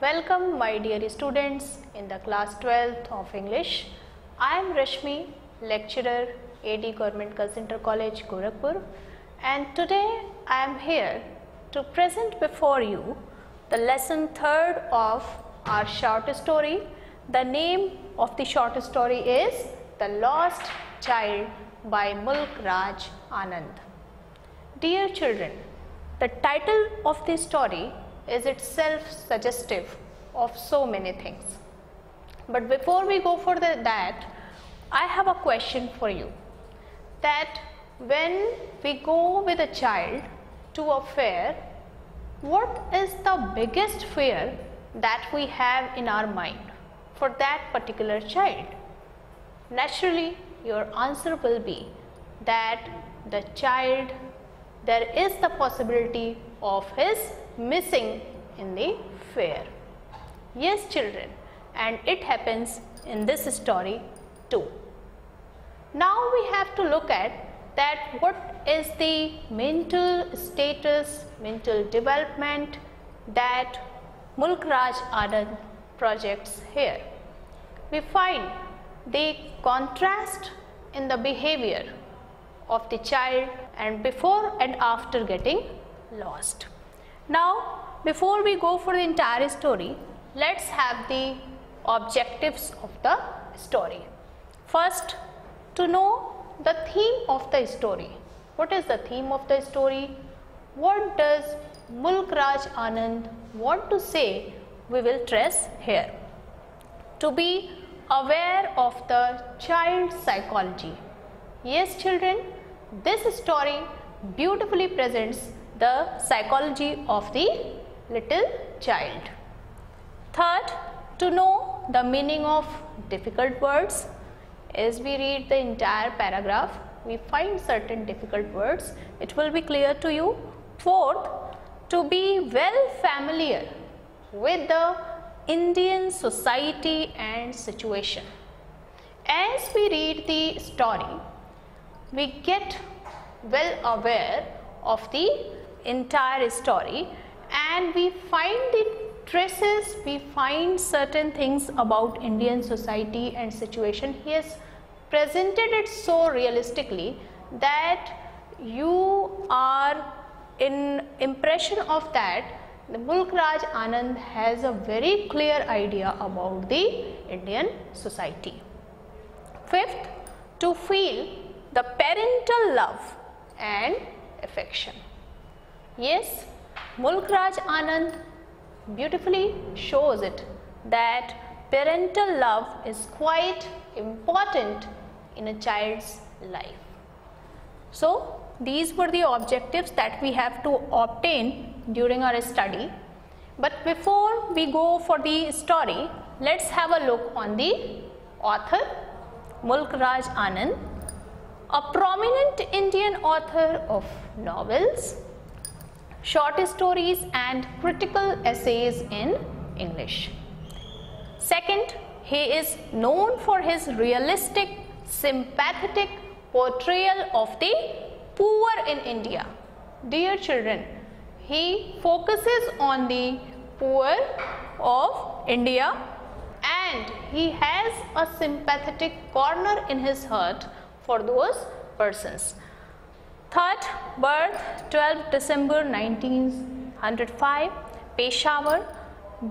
Welcome my dear students in the class 12th of English. I am Rashmi, lecturer, AD Government Girls Inter College, Gorakhpur, and today I am here to present before you the lesson 3rd of our short story. The name of the short story is The Lost Child by Mulk Raj Anand. Dear children, the title of the story is itself suggestive of so many things. But before we go for that, I have a question for you, that when we go with a child to a fair, what is the biggest fear that we have in our mind for that particular child? Naturally, your answer will be that the child, there is the possibility of his missing in the fair. Yes children, and it happens in this story too. Now we have to look at that what is the mental status, mental development that Mulk Raj Anand projects here. We find the contrast in the behavior of the child and before and after getting lost. Now, before we go for the entire story, let's have the objectives of the story. First, to know the theme of the story. What is the theme of the story? What does Mulk Raj Anand want to say? We will trace here. To be aware of the child psychology. Yes children, this story beautifully presents the psychology of the little child. Third, to know the meaning of difficult words. As we read the entire paragraph, we find certain difficult words. It will be clear to you. Fourth, to be well familiar with the Indian society and situation. As we read the story, we get well aware of the entire story and we find the traces, we find certain things about Indian society and situation. He has presented it so realistically that you are in impression of that the Mulk Raj Anand has a very clear idea about the Indian society. Fifth, to feel the parental love and affection. Yes, Mulk Raj Anand beautifully shows it that parental love is quite important in a child's life. So, these were the objectives that we have to obtain during our study. But before we go for the story, let's have a look on the author, Mulk Raj Anand, a prominent Indian author of novels, short stories and critical essays in English. Second, he is known for his realistic, sympathetic portrayal of the poor in India. Dear children, he focuses on the poor of India and he has a sympathetic corner in his heart for those persons. Third, birth 12 December 1905, Peshawar.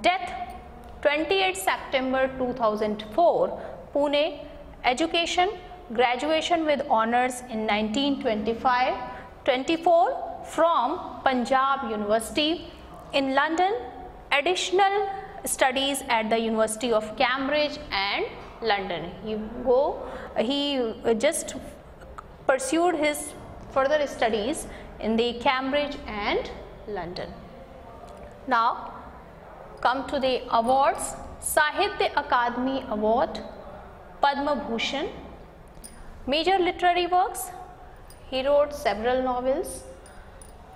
Death 28 September 2004, Pune. Education, graduation with honors in 1925. 24, from Punjab University. In London, additional studies at the University of Cambridge and London. He just pursued his further studies in the Cambridge and London. Now come to the awards. Sahitya Akademi Award, Padma Bhushan. Major literary works, he wrote several novels,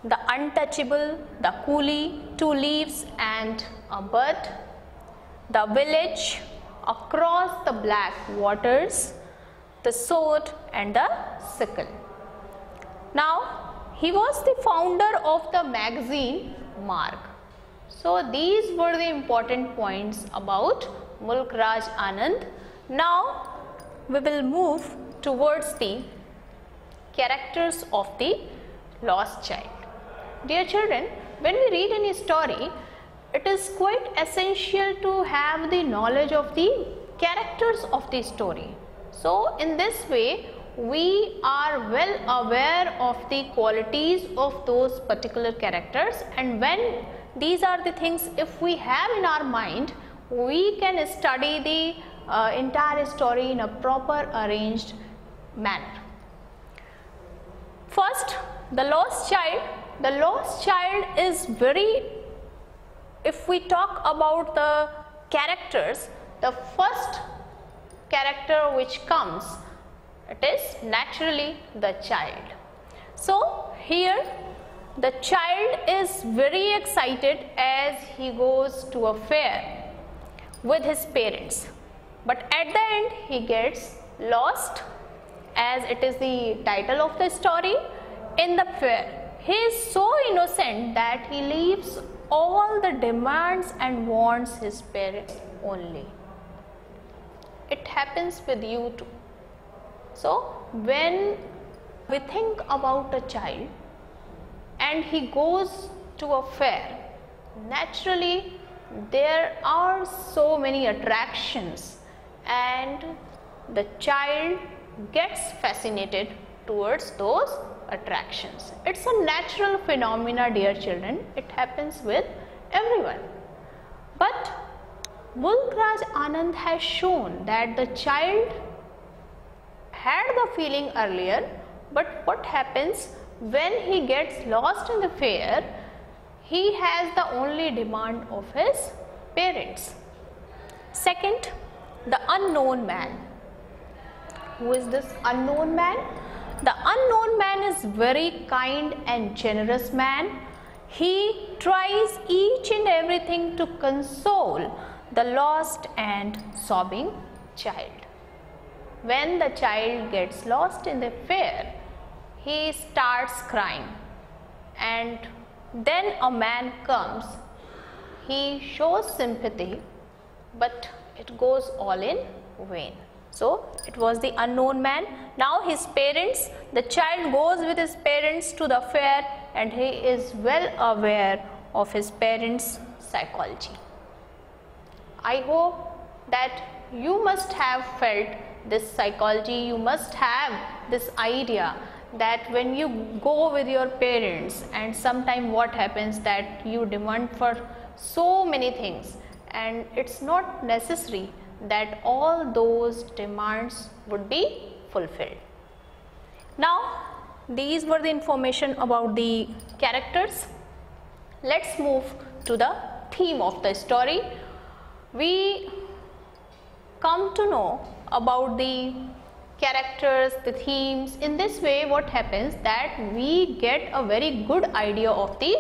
The Untouchable, The Coolie, Two Leaves and a Bud, The Village, Across the Black Waters, The Sword and the Sickle. Now, he was the founder of the magazine Marg. So these were the important points about Mulk Raj Anand. Now we will move towards the characters of the lost child. Dear children, when we read any story, it is quite essential to have the knowledge of the characters of the story. So in this way, we are well aware of the qualities of those particular characters, and when these are the things if we have in our mind, we can study the entire story in a proper arranged manner. First, the lost child. The lost child is very, if we talk about the characters, the first character which comes, it is naturally the child. So here the child is very excited as he goes to a fair with his parents, but at the end he gets lost, as it is the title of the story, in the fair. He is so innocent that he leaves all the demands and wants his parents only. It happens with you too. So when we think about a child and he goes to a fair, naturally there are so many attractions and the child gets fascinated towards those attractions. It's a natural phenomena, dear children. It happens with everyone. But Mulk Raj Anand has shown that the child had the feeling earlier, but what happens when he gets lost in the fair? He has the only demand of his parents. Second, the unknown man. Who is this unknown man? The unknown man is very kind and generous man. He tries each and everything to console the lost and sobbing child. When the child gets lost in the fair, he starts crying, and then a man comes. He shows sympathy, but it goes all in vain. So it was the unknown man. Now his parents, the child goes with his parents to the fair, and he is well aware of his parents' psychology. I hope that you must have felt this psychology, you must have this idea that when you go with your parents and sometime what happens that you demand for so many things, and it's not necessary that all those demands would be fulfilled. Now these were the information about the characters. Let's move to the theme of the story. We come to know about the characters, the themes. In this way what happens that we get a very good idea of the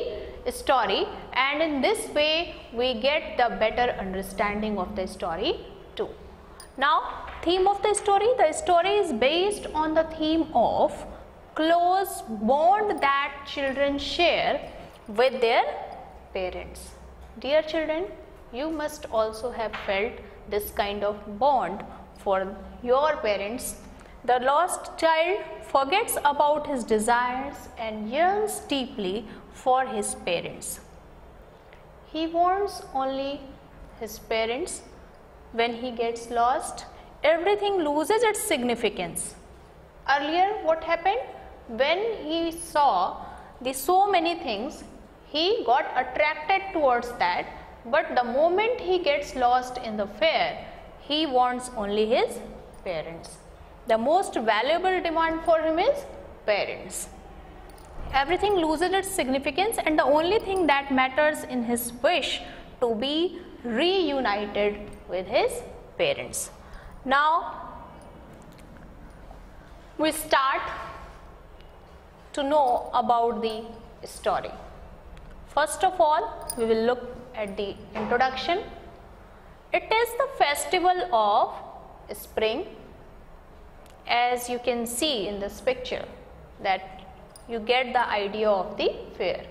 story, and in this way we get the better understanding of the story too. Now theme of the story is based on the theme of close bond that children share with their parents. Dear children, you must also have felt this kind of bond for your parents. The lost child forgets about his desires and yearns deeply for his parents. He wants only his parents. When he gets lost, everything loses its significance. Earlier what happened? When he saw the so many things, he got attracted towards that, but the moment he gets lost in the fair, he wants only his parents. The most valuable demand for him is parents. Everything loses its significance, and the only thing that matters in his wish to be reunited with his parents. Now we start to know about the story. First of all, we will look at the introduction. It is the festival of spring. As you can see in this picture, that you get the idea of the fair.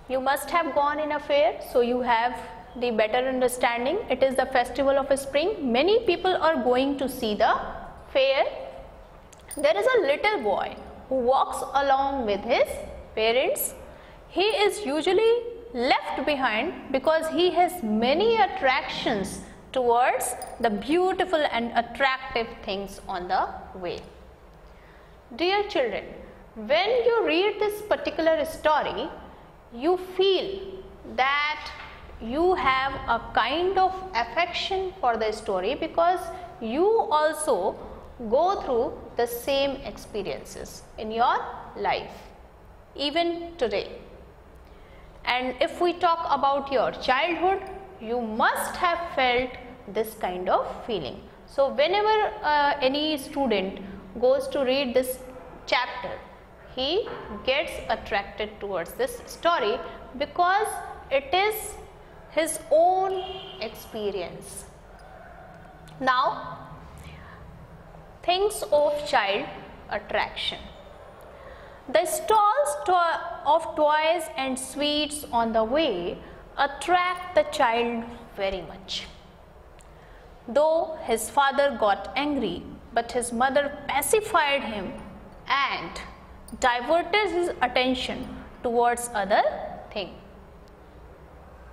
You must have gone in a fair, so you have the better understanding. It is the festival of spring. Many people are going to see the fair. There is a little boy who walks along with his parents. He is usually left behind because he has many attractions towards the beautiful and attractive things on the way. Dear children, when you read this particular story, you feel that you have a kind of affection for the story because you also go through the same experiences in your life, even today. And if we talk about your childhood, you must have felt this kind of feeling. So whenever any student goes to read this chapter, he gets attracted towards this story because it is his own experience. Now, things of child attraction. The stalls of toys and sweets on the way attract the child very much. Though his father got angry, but his mother pacified him and diverted his attention towards other things.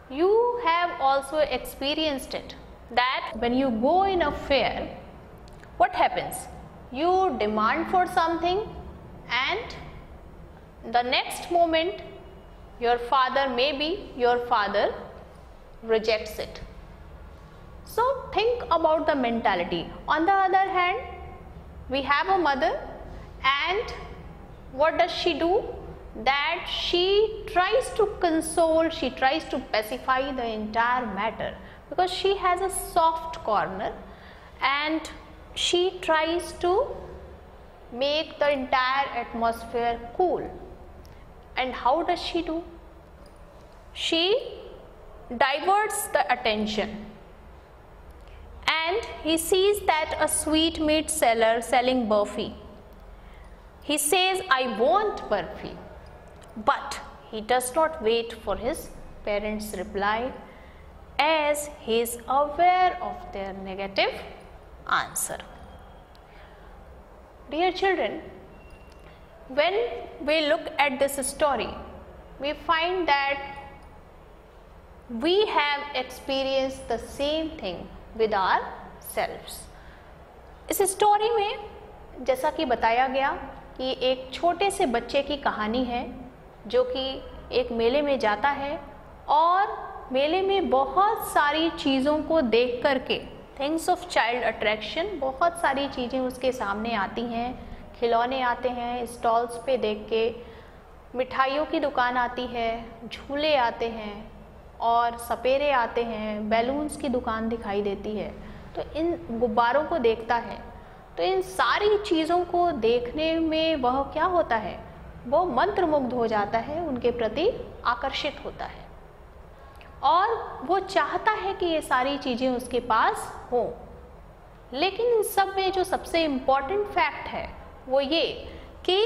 You have also experienced it, that when you go in a fair, what happens? You demand for something and the next moment your father rejects it. So think about the mentality. On the other hand, we have a mother, and what does she do? That she tries to console, she tries to pacify the entire matter because she has a soft corner and she tries to make the entire atmosphere cool. And how does she do? She diverts the attention, and he sees that a sweetmeat seller selling burfi. He says, "I want burfi," but he does not wait for his parents' reply as he is aware of their negative answer. Dear children, when we look at this story, we find that we have experienced the same thing with ourselves. इस story में जैसा कि बताया गया कि एक छोटे से बच्चे की कहानी है जो कि एक मेले में जाता है और मेले में बहुत सारी चीज़ों को देख करके, थिंग्स ऑफ चाइल्ड अट्रैक्शन, बहुत सारी चीज़ें उसके सामने आती हैं, खिलौने आते हैं, स्टॉल्स पे देख के, मिठाइयों की दुकान आती है, झूले आते हैं और सपेरे आते हैं, बैलून्स की दुकान दिखाई देती है, तो इन गुब्बारों को देखता है। तो इन सारी चीज़ों को देखने में वह क्या होता है, वो मंत्रमुग्ध हो जाता है, उनके प्रति आकर्षित होता है और वो चाहता है कि ये सारी चीज़ें उसके पास हों। लेकिन इन सब में जो सबसे इम्पॉर्टेंट फैक्ट है वो ये कि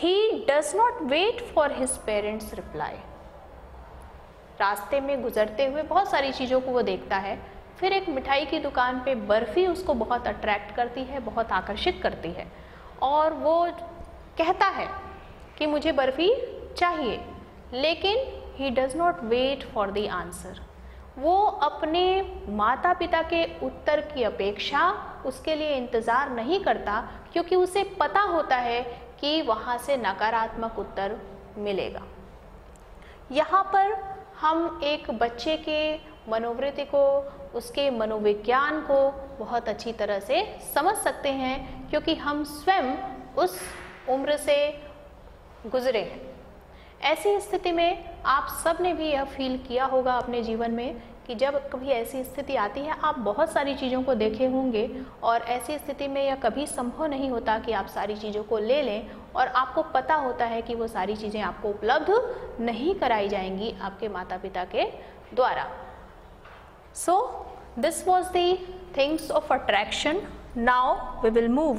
he does not wait for his parents' reply। रास्ते में गुजरते हुए बहुत सारी चीज़ों को वो देखता है, फिर एक मिठाई की दुकान पे बर्फ़ी उसको बहुत अट्रैक्ट करती है, बहुत आकर्षित करती है और वो कहता है कि मुझे बर्फ़ी चाहिए, लेकिन he does not wait for the answer। वो अपने माता पिता के उत्तर की अपेक्षा उसके लिए इंतज़ार नहीं करता, क्योंकि उसे पता होता है कि वहाँ से नकारात्मक उत्तर मिलेगा। यहाँ पर हम एक बच्चे के मनोवृत्ति को, उसके मनोविज्ञान को बहुत अच्छी तरह से समझ सकते हैं, क्योंकि हम स्वयं उस उम्र से गुजरे हैं। ऐसी स्थिति में आप सब ने भी यह फील किया होगा अपने जीवन में कि जब कभी ऐसी स्थिति आती है, आप बहुत सारी चीज़ों को देखे होंगे और ऐसी स्थिति में यह कभी संभव नहीं होता कि आप सारी चीज़ों को ले लें और आपको पता होता है कि वो सारी चीज़ें आपको उपलब्ध नहीं कराई जाएंगी आपके माता पिता के द्वारा। So this was the things of attraction. Now we will move.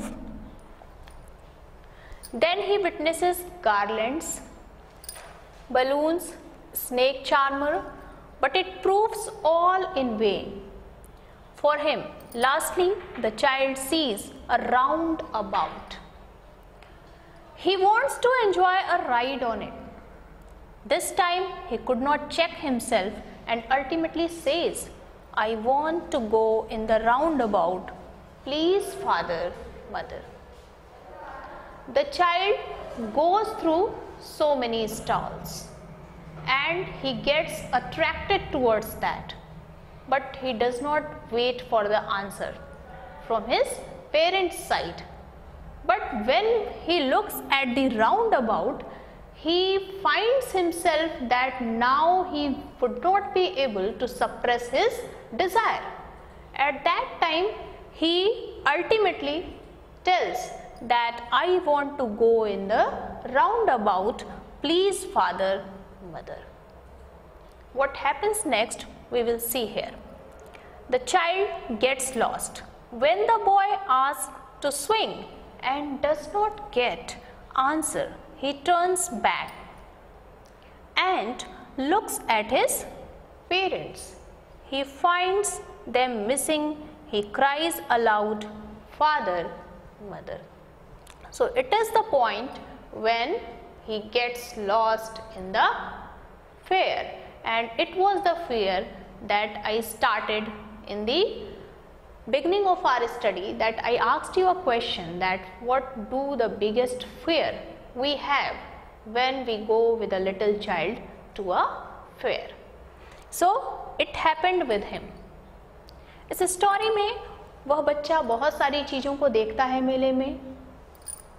Then he witnesses garlands. balloons, snake charmer, but it proves all in vain. For him, lastly, the child sees a roundabout. He wants to enjoy a ride on it. This time he could not check himself and ultimately says, I want to go in the roundabout. Please, father, mother. The child goes through so many stalls and he gets attracted towards that. But he does not wait for the answer from his parents' side. But when he looks at the roundabout, he finds himself that now he would not be able to suppress his desire. At that time, he ultimately tells that I want to go in the roundabout, please father, mother. What happens next, we will see here. The child gets lost. When the boy asks to swing and does not get answer, he turns back and looks at his parents. He finds them missing. He cries aloud, father, mother. So it is the point when he gets lost in the fear, and it was the fear that I started in the beginning of our study, that I asked you a question that what do the biggest fear we have when we go with a little child to a fair. So it happened with him. इस story में वह बच्चा बहुत सारी चीज़ों को देखता है मेले में,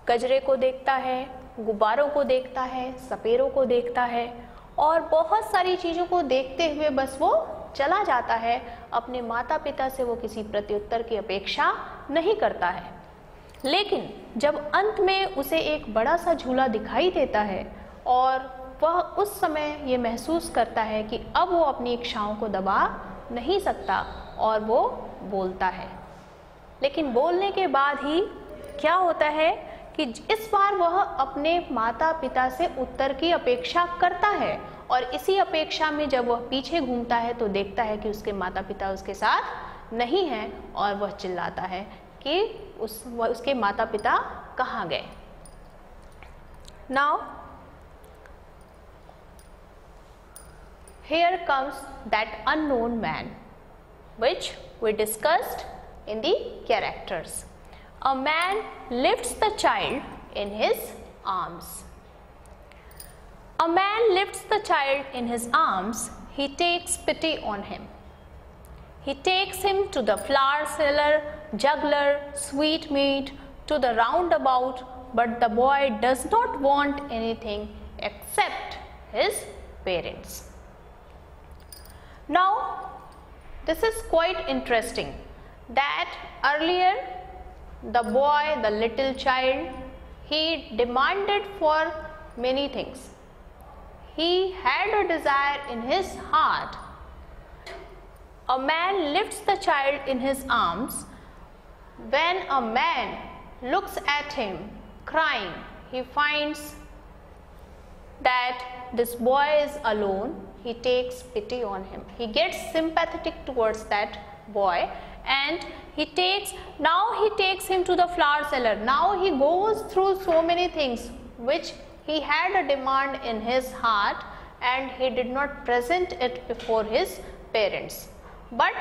गजरे को देखता है, गुब्बारों को देखता है, सपेरों को देखता है और बहुत सारी चीज़ों को देखते हुए बस वो चला जाता है। अपने माता पिता से वो किसी प्रत्युत्तर की अपेक्षा नहीं करता है। लेकिन जब अंत में उसे एक बड़ा सा झूला दिखाई देता है और वह उस समय ये महसूस करता है कि अब वो अपनी इच्छाओं को दबा नहीं सकता और वो बोलता है। लेकिन बोलने के बाद ही क्या होता है कि इस बार वह अपने माता पिता से उत्तर की अपेक्षा करता है और इसी अपेक्षा में जब वह पीछे घूमता है तो देखता है कि उसके माता पिता उसके साथ नहीं हैं और वह चिल्लाता है कि उसके माता पिता कहाँ गए। Now here comes that unknown man which we discussed in the characters. A man lifts the child in his arms. A man lifts the child in his arms. He takes pity on him. He takes him to the flower seller, juggler, sweetmeat, to the roundabout, but the boy does not want anything except his parents. Now, this is quite interesting that earlier the boy, the little child, he demanded for many things. He had a desire in his heart. A man lifts the child in his arms. When a man looks at him crying, he finds that this boy is alone. He takes pity on him. He gets sympathetic towards that boy and he takes him to the flower seller. Now he goes through so many things which he had a demand in his heart and he did not present it before his parents. But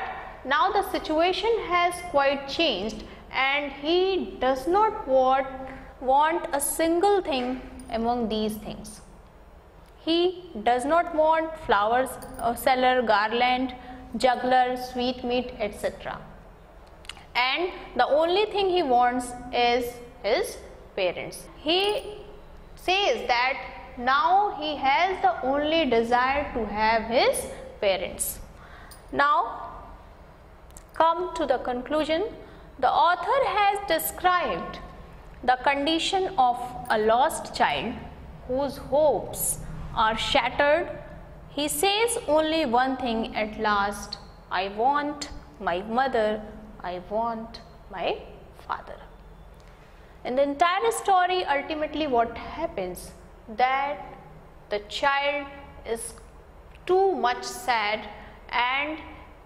now the situation has quite changed and he does not want a single thing among these things. He does not want flowers, seller, garland, juggler, sweetmeat, etc. And the only thing he wants is his parents. He says that now he has the only desire to have his parents. Now, come to the conclusion. The author has described the condition of a lost child whose hopes are shattered. He says only one thing at last: I want my mother, I want my father. In the entire story, ultimately what happens, that the child is too much sad and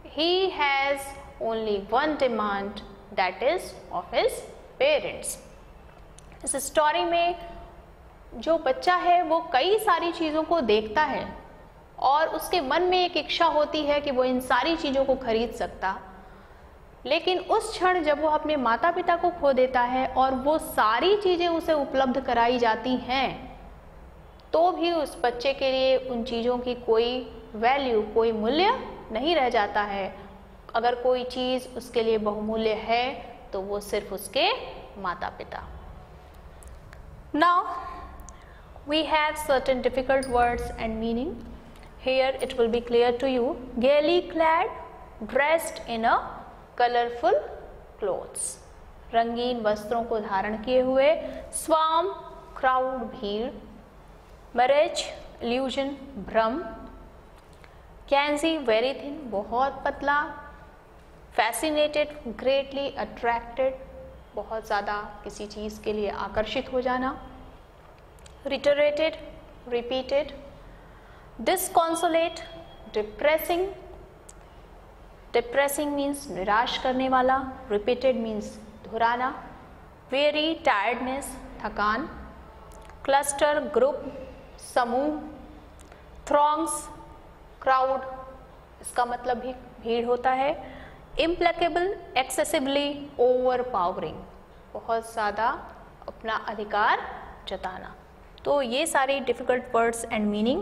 he has only one demand, that is of his parents. इस story में जो बच्चा है वो कई सारी चीज़ों को देखता है और उसके मन में एक इच्छा होती है कि वो इन सारी चीज़ों को खरीद सकता, लेकिन उस क्षण जब वो अपने माता पिता को खो देता है और वो सारी चीज़ें उसे उपलब्ध कराई जाती हैं, तो भी उस बच्चे के लिए उन चीज़ों की कोई वैल्यू, कोई मूल्य नहीं रह जाता है। अगर कोई चीज़ उसके लिए बहुमूल्य है तो वो सिर्फ उसके माता पिता। Now we have certain difficult words and meaning. Here it will be clear to you. Gaily clad, dressed in a colorful clothes. रंगीन वस्त्रों को धारण किए हुए, swarm, crowd, भीड़, marriage, illusion, भ्रम, cancy, very thin, बहुत पतला, fascinated, greatly attracted, बहुत ज़्यादा किसी चीज़ के लिए आकर्षित हो जाना, reiterated, repeated, disconsolate, depressing, depressing means निराश करने वाला, repeated means दोहराना, weary, tiredness, थकान, cluster, group, समूह, throngs, crowd, इसका मतलब भी भीड़ होता है, implacable, excessively, overpowering, बहुत ज़्यादा अपना अधिकार जताना। तो ये सारे difficult words and meaning.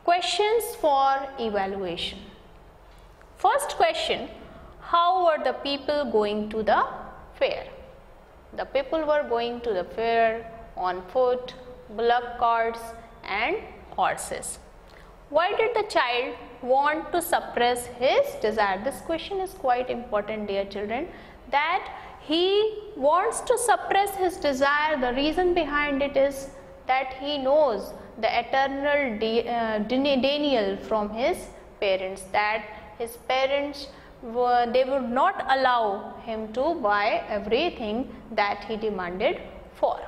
Questions for evaluation. First question, how were the people going to the fair? The people were going to the fair on foot, bullock carts and horses. Why did the child want to suppress his desire? This question is quite important, dear children, that he wants to suppress his desire. The reason behind it is that he knows the eternal denial from his parents, that his parents they would not allow him to buy everything that he demanded for.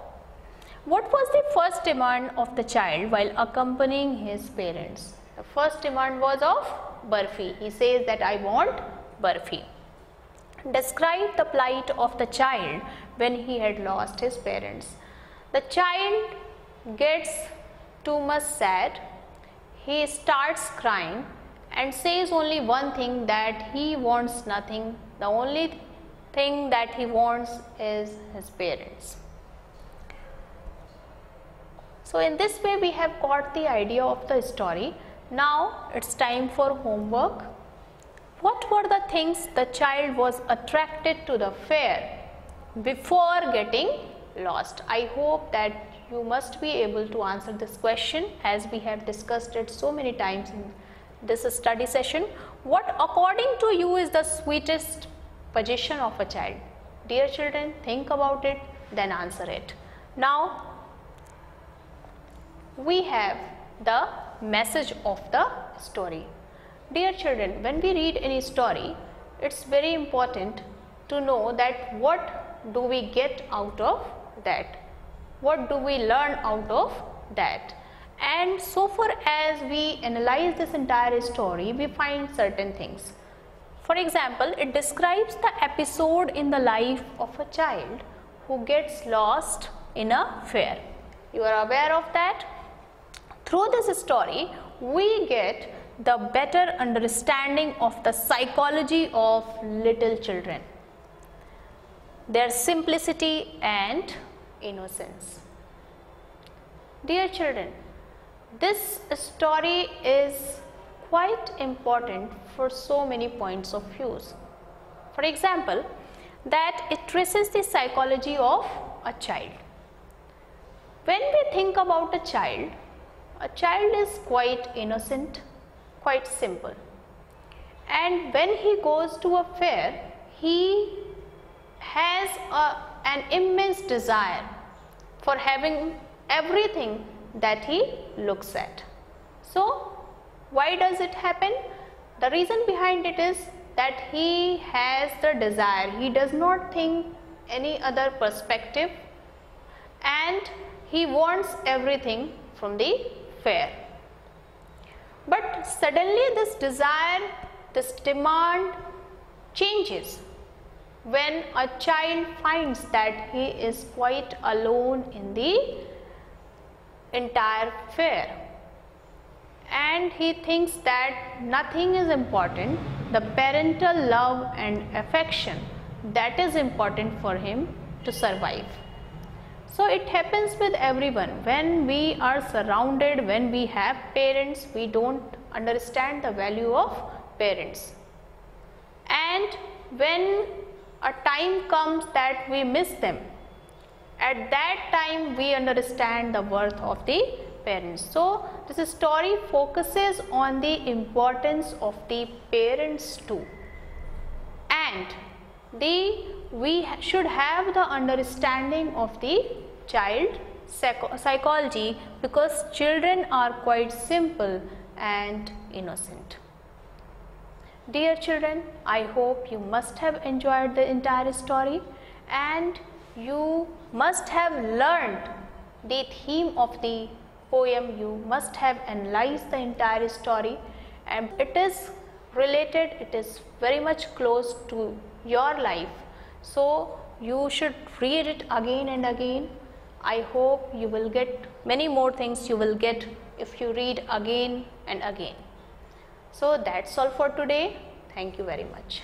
What was the first demand of the child while accompanying his parents? The first demand was of barfi. He says that I want barfi. Describe the plight of the child when he had lost his parents. The child gets too much sad. He starts crying and says only one thing, that he wants nothing. The only thing that he wants is his parents. So in this way we have got the idea of the story. Now it's time for homework. What were the things the child was attracted to the fair before getting lost? I hope that you must be able to answer this question, as we have discussed it so many times in this study session. What according to you is the sweetest possession of a child? Dear children, think about it, then answer it. Now we have the message of the story. Dear children, when we read any story, it's very important to know that what do we get out of that, what do we learn out of that. And so far as we analyze this entire story, we find certain things. For example, it describes the episode in the life of a child who gets lost in a fair. You are aware of that? Through this story, we get the better understanding of the psychology of little children, their simplicity and innocence. Dear children, this story is quite important for so many points of views. For example, that it traces the psychology of a child. When we think about a child is quite innocent, quite simple, and when he goes to a fair, he has an immense desire for having everything that he looks at. So why does it happen? The reason behind it is that he has the desire, he does not think any other perspective, and he wants everything from the fair. But suddenly this desire, this demand changes when a child finds that he is quite alone in the entire fair, and he thinks that nothing is important. The parental love and affection, that is important for him to survive. So it happens with everyone. When we are surrounded, when we have parents, we don't understand the value of parents. And when a time comes that we miss them, at that time we understand the worth of the parents. So this story focuses on the importance of the parents too, and we should have the understanding of the child psychology, because children are quite simple and innocent. Dear children, I hope you must have enjoyed the entire story, and you must have learned the theme of the poem. You must have analyzed the entire story, and it is related, it is very much close to your life. So you should read it again and again. I hope you will get many more things you will get if you read again and again. So that's all for today. Thank you very much.